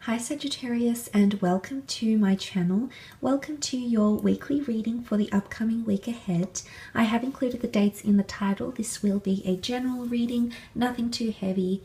Hi Sagittarius, and welcome to my channel. Welcome to your weekly reading for the upcoming week ahead. I have included the dates in the title. This will be a general reading, nothing too heavy,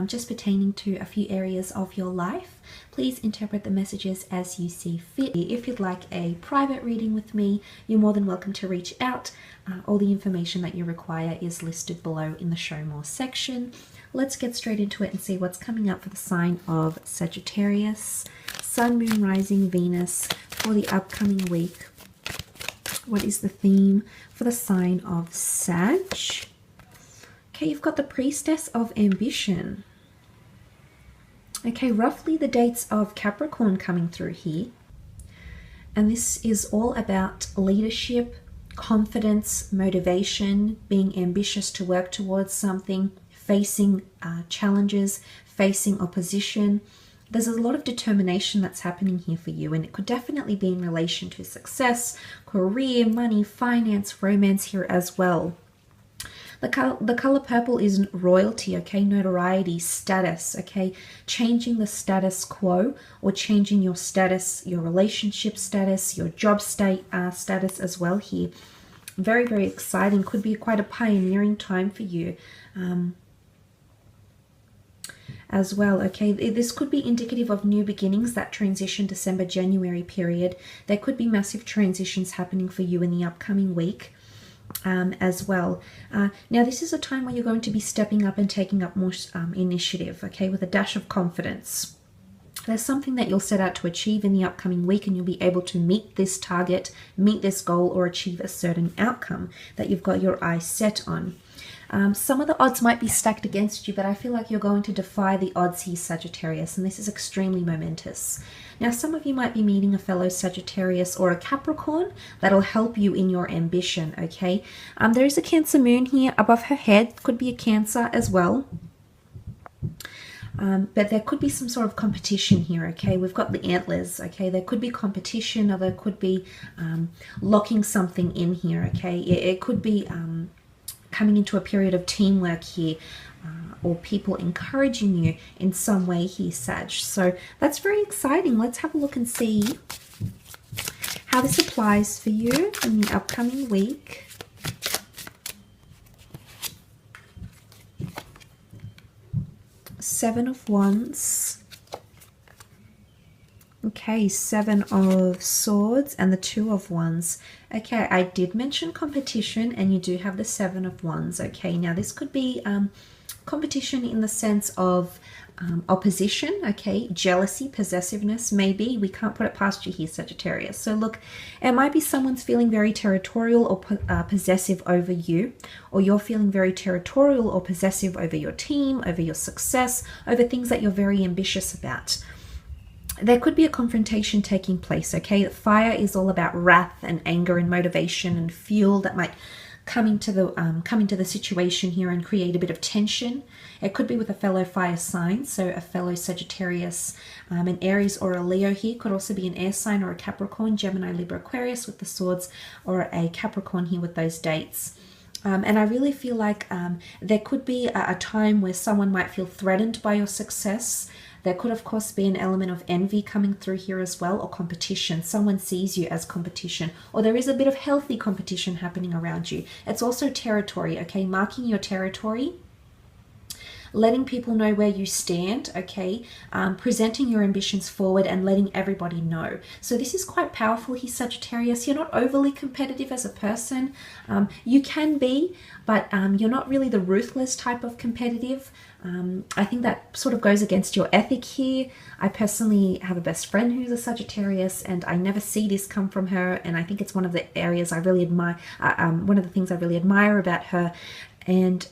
just pertaining to a few areas of your life. Please interpret the messages as you see fit. If you'd like a private reading with me, you're more than welcome to reach out. All the information that you require is listed below in the Show More section. Let's get straight into it and see what's coming up for the sign of Sagittarius, Sun, Moon, Rising, Venus for the upcoming week. What is the theme for the sign of Sag? Okay, you've got the Priestess of Ambition. Okay, roughly the dates of Capricorn coming through here. And this is all about leadership, confidence, motivation, being ambitious to work towards something, facing challenges, facing opposition. There's a lot of determination that's happening here for you, and it could definitely be in relation to success, career, money, finance, romance here as well. The color purple is royalty, okay, notoriety, status, okay, changing the status quo or changing your status, your relationship status, your job status as well here. Very, very exciting. Could be quite a pioneering time for you as well. Okay, this could be indicative of new beginnings, that transition December, January period. There could be massive transitions happening for you in the upcoming week as well. Now this is a time where you're going to be stepping up and taking up more initiative, okay, with a dash of confidence. There's something that you'll set out to achieve in the upcoming week, and you'll be able to meet this target, meet this goal, or achieve a certain outcome that you've got your eyes set on. Some of the odds might be stacked against you, but I feel like you're going to defy the odds here, Sagittarius, and this is extremely momentous. Now, some of you might be meeting a fellow Sagittarius or a Capricorn that'll help you in your ambition, okay? There is a Cancer moon here above her head. Could be a Cancer as well. But there could be some sort of competition here, okay? We've got the antlers, okay? There could be competition, or there could be locking something in here, okay? It could be coming into a period of teamwork here, or people encouraging you in some way here, Sag. So that's very exciting. Let's have a look and see how this applies for you in the upcoming week. Seven of Wands. Okay, Seven of Swords and the Two of Wands. Okay, I did mention competition, and you do have the Seven of Wands. Okay, now this could be competition in the sense of opposition, okay, jealousy, possessiveness, maybe. We can't put it past you here, Sagittarius. So look, it might be someone's feeling very territorial or possessive over you, or you're feeling very territorial or possessive over your team, over your success, over things that you're very ambitious about. There could be a confrontation taking place, okay? Fire is all about wrath and anger and motivation and fuel that might come into the situation here and create a bit of tension. It could be with a fellow fire sign, so a fellow Sagittarius, an Aries or a Leo here. Could also be an air sign or a Capricorn, Gemini, Libra, Aquarius with the swords, or a Capricorn here with those dates. And I really feel like there could be a time where someone might feel threatened by your success. There could, of course, be an element of envy coming through here as well, or competition. Someone sees you as competition, or there is a bit of healthy competition happening around you. It's also territory, okay? Marking your territory, letting people know where you stand, okay? Presenting your ambitions forward and letting everybody know. So this is quite powerful here, Sagittarius. You're not overly competitive as a person. You can be, but you're not really the ruthless type of competitive. I think that sort of goes against your ethic here. I personally have a best friend who's a Sagittarius, and I never see this come from her, and I think it's one of the areas I really admire, one of the things I really admire about her. And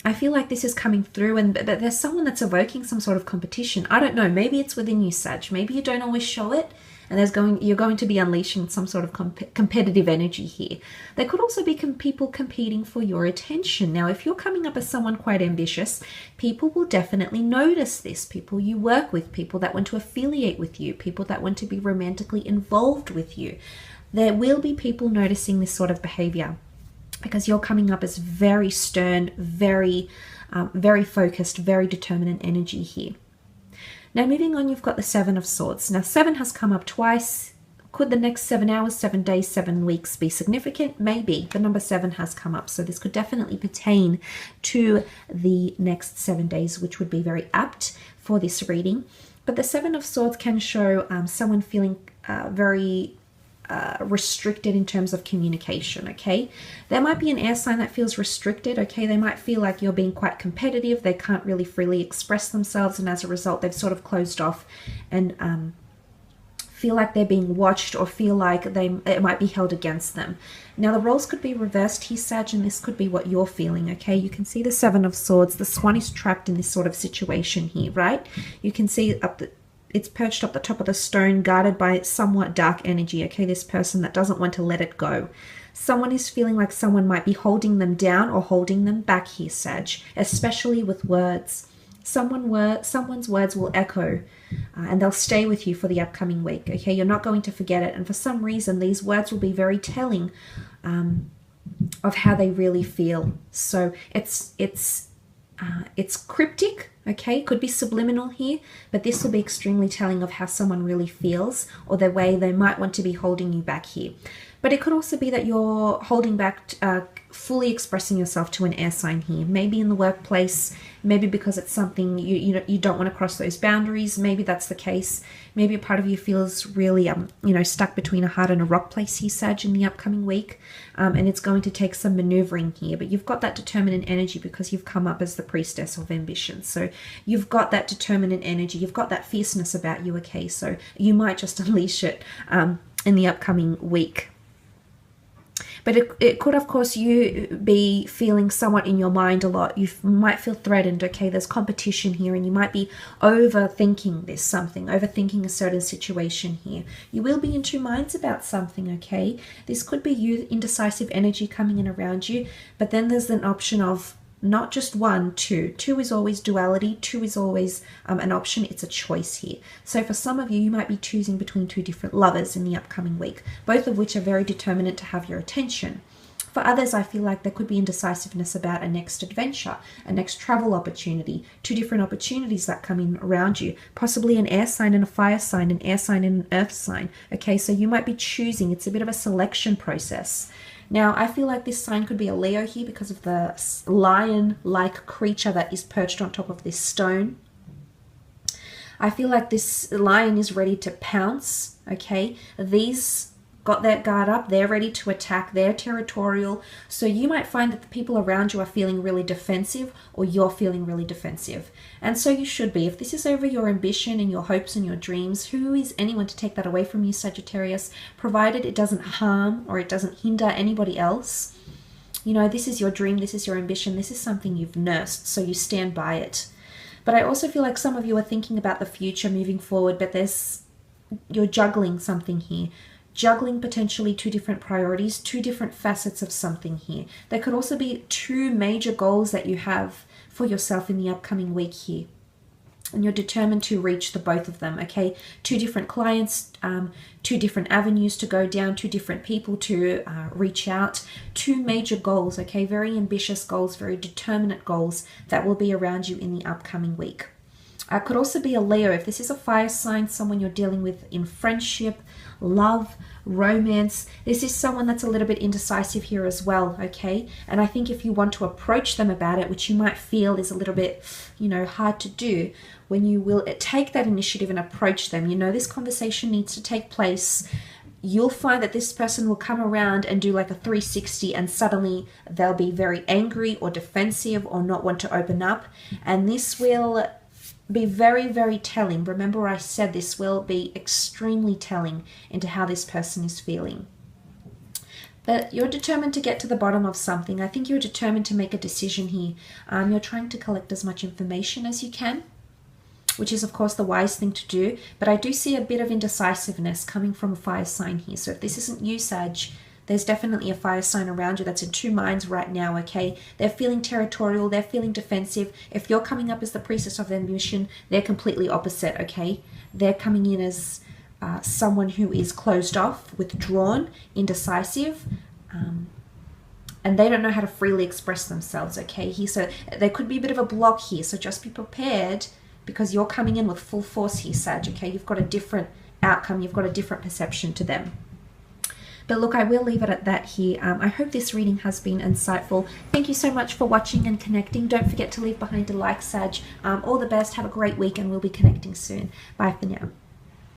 I feel like this is coming through, but there's someone that's evoking some sort of competition. I don't know, maybe it's within you, Sag. Maybe you don't always show it, and you're going to be unleashing some sort of competitive energy here. There could also be people competing for your attention. Now, if you're coming up as someone quite ambitious, people will definitely notice this. People you work with, people that want to affiliate with you, people that want to be romantically involved with you. There will be people noticing this sort of behavior, because you're coming up as very stern, very focused, very determined energy here. Now moving on, you've got the Seven of Swords. Now 7 has come up twice. Could the next 7 hours, 7 days, 7 weeks be significant? Maybe. The number 7 has come up. So this could definitely pertain to the next 7 days, which would be very apt for this reading. But the Seven of Swords can show someone feeling very restricted in terms of communication, okay? There might be an air sign that feels restricted, okay? They might feel like you're being quite competitive. They can't really freely express themselves, and as a result, they've sort of closed off and feel like they're being watched, or feel like it might be held against them. Now the roles could be reversed here, Sag, and this could be what you're feeling, okay? You can see the Seven of Swords. The Swan is trapped in this sort of situation here, right? You can see it's perched up the top of the stone, guarded by somewhat dark energy, okay? This person that doesn't want to let it go. Someone is feeling like someone might be holding them down or holding them back here, Sag, especially with words. Someone's words will echo and they'll stay with you for the upcoming week, okay? You're not going to forget it, and for some reason these words will be very telling of how they really feel. So it's cryptic, okay? Could be subliminal here, but this will be extremely telling of how someone really feels, or the way they might want to be holding you back here. But it could also be that you're holding back fully expressing yourself to an air sign here. Maybe in the workplace, maybe because it's something you don't want to cross those boundaries. Maybe that's the case. Maybe a part of you feels really stuck between a hard and a rock place here, Sag, in the upcoming week, and it's going to take some maneuvering here. But you've got that determinant energy because you've come up as the priestess of ambition. So you've got that determinant energy. You've got that fierceness about you, okay? So you might just unleash it in the upcoming week. But it could, of course, you be feeling somewhat in your mind a lot. You might feel threatened, okay? There's competition here, and you might be overthinking overthinking a certain situation here. You will be in two minds about something, okay? This could be you, indecisive energy coming in around you, but then there's an option of not just one, two. Two is always duality. Two is always an option. It's a choice here. So for some of you, you might be choosing between two different lovers in the upcoming week, both of which are very determinant to have your attention. For others, I feel like there could be indecisiveness about a next adventure, a next travel opportunity, two different opportunities that come in around you, possibly an air sign and a fire sign, an air sign and an earth sign. Okay, so you might be choosing. It's a bit of a selection process. Now, I feel like this sign could be a Leo here because of the lion-like creature that is perched on top of this stone. I feel like this lion is ready to pounce, okay? These got their guard up. They're ready to attack. They're territorial. So you might find that the people around you are feeling really defensive, or you're feeling really defensive. And so you should be. If this is over your ambition and your hopes and your dreams, who is anyone to take that away from you, Sagittarius, provided it doesn't harm or it doesn't hinder anybody else? You know, this is your dream. This is your ambition. This is something you've nursed, so you stand by it. But I also feel like some of you are thinking about the future moving forward, but you're juggling something here. Juggling potentially two different priorities, two different facets of something here. There could also be two major goals that you have for yourself in the upcoming week here. And you're determined to reach the both of them, okay? Two different clients, two different avenues to go down, two different people to reach out. Two major goals, okay? Very ambitious goals, very determinate goals that will be around you in the upcoming week. Could also be a Leo. If this is a fire sign, someone you're dealing with in friendship, love, romance, this is someone that's a little bit indecisive here as well, okay? And I think if you want to approach them about it, which you might feel is a little bit, hard to do, when you will take that initiative and approach them, this conversation needs to take place. You'll find that this person will come around and do like a 360, and suddenly they'll be very angry or defensive or not want to open up. And this will be very, very telling. Remember, I said this will be extremely telling into how this person is feeling. But you're determined to get to the bottom of something. I think you're determined to make a decision here. You're trying to collect as much information as you can, which is, of course, the wise thing to do. But I do see a bit of indecisiveness coming from a fire sign here. So if this isn't you, Sag, there's definitely a fire sign around you that's in two minds right now, okay? They're feeling territorial. They're feeling defensive. If you're coming up as the priestess of ambition, they're completely opposite, okay? They're coming in as someone who is closed off, withdrawn, indecisive, and they don't know how to freely express themselves, okay? So there could be a bit of a block here, so just be prepared because you're coming in with full force here, Sag, okay? You've got a different outcome. You've got a different perception to them. But look, I will leave it at that here. I hope this reading has been insightful. Thank you so much for watching and connecting. Don't forget to leave behind a like, Sag. All the best. Have a great week, and we'll be connecting soon. Bye for now.